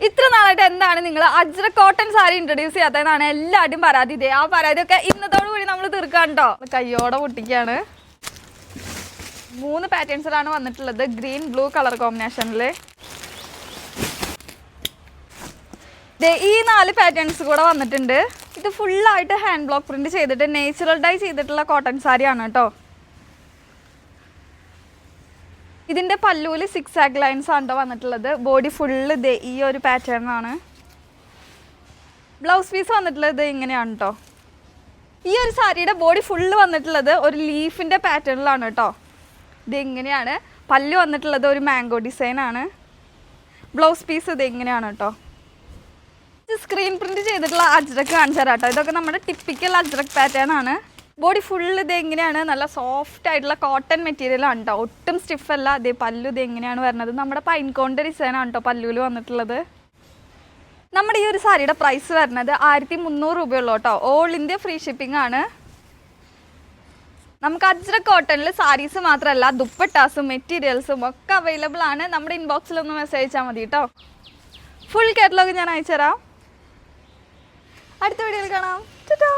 ഇത്ര നാളായിട്ട് എന്താണ് നിങ്ങൾ അജ്രക് കോട്ടൺ സാരി ഇൻട്രൊഡ്യൂസ് ചെയ്യാത്തതെന്നാണ് എല്ലാവരുടെയും പരാതി. ഇതേ ആ പരാതിയൊക്കെ ഇന്നത്തോടു കൂടി നമ്മൾ തീർക്കാം കേട്ടോ. കയ്യോടെ പൊട്ടിക്കാണ്. 3 പാറ്റേൺസിലാണ് വന്നിട്ടുള്ളത്. ഗ്രീൻ ബ്ലൂ കളർ കോമ്പിനേഷനിൽ ഈ 4 പാറ്റേൺസ് കൂടെ വന്നിട്ടുണ്ട്. ഇത് ഫുള്ളായിട്ട് ഹാൻഡ് ബ്ലോക്ക് പ്രിന്റ് ചെയ്തിട്ട് നേച്ചുറൽ ഡൈ ചെയ്തിട്ടുള്ള കോട്ടൺ സാരിയാണ് കേട്ടോ. ഇതിൻ്റെ പല്ലൂല് 6 ആഗ് ലൈൻസ് ആണ് വന്നിട്ടുള്ളത്. ബോഡി ഫുള്ള് ഈ ഒരു പാറ്റേണാണ്. ബ്ലൗസ് പീസ് വന്നിട്ടുള്ളത് ഇങ്ങനെയാണ് കേട്ടോ. ഈ ഒരു സാരിയുടെ ബോഡി ഫുള്ള് വന്നിട്ടുള്ളത് ഒരു ലീഫിൻ്റെ പാറ്റേണിലാണ് കേട്ടോ. ഇത് ഇങ്ങനെയാണ്. പല്ലു വന്നിട്ടുള്ളത് ഒരു മാംഗോ ഡിസൈനാണ്. ബ്ലൗസ് പീസ് ഇത് ഇങ്ങനെയാണ് കേട്ടോ. സ്ക്രീൻ പ്രിന്റ് ചെയ്തിട്ടുള്ള അജ്രക്ക് കാണിച്ചു തരാം കേട്ടോ. ഇതൊക്കെ നമ്മുടെ ടിപ്പിക്കൽ അജ്രക് പാറ്റേൺ ആണ്. ബോഡി ഫുള്ള് ഇത് എങ്ങനെയാണ്, നല്ല സോഫ്റ്റ് ആയിട്ടുള്ള കോട്ടൺ മെറ്റീരിയൽ ആണ് കേട്ടോ. ഒട്ടും സ്റ്റിഫല്ല. അതേ പല്ലു ഇത് എങ്ങനെയാണ് വരുന്നത്, നമ്മുടെ പൈൻകോണിൻ്റെ ഡിസൈനാണ് കേട്ടോ പല്ലുവിൽ വന്നിട്ടുള്ളത്. നമ്മുടെ ഈ ഒരു സാരിയുടെ പ്രൈസ് വരുന്നത് 1300 രൂപയുള്ളൂ കേട്ടോ. ഓൾ ഇന്ത്യ ഫ്രീ ഷിപ്പിംഗ് ആണ്. നമുക്ക് അജ്രക് കോട്ടണിൽ സാരീസ് മാത്രമല്ല ദുപ്പട്ടാസും മെറ്റീരിയൽസും ഒക്കെ അവൈലബിൾ ആണ്. നമ്മുടെ ഇൻബോക്സിലൊന്ന് മെസ്സേജ് അയച്ചാൽ മതി കേട്ടോ. ഫുൾ കാറ്റലോഗ് ഞാൻ അയച്ചുതരാം. അടുത്ത വീഡിയോയിൽ കാണാം. ടാറ്റാ.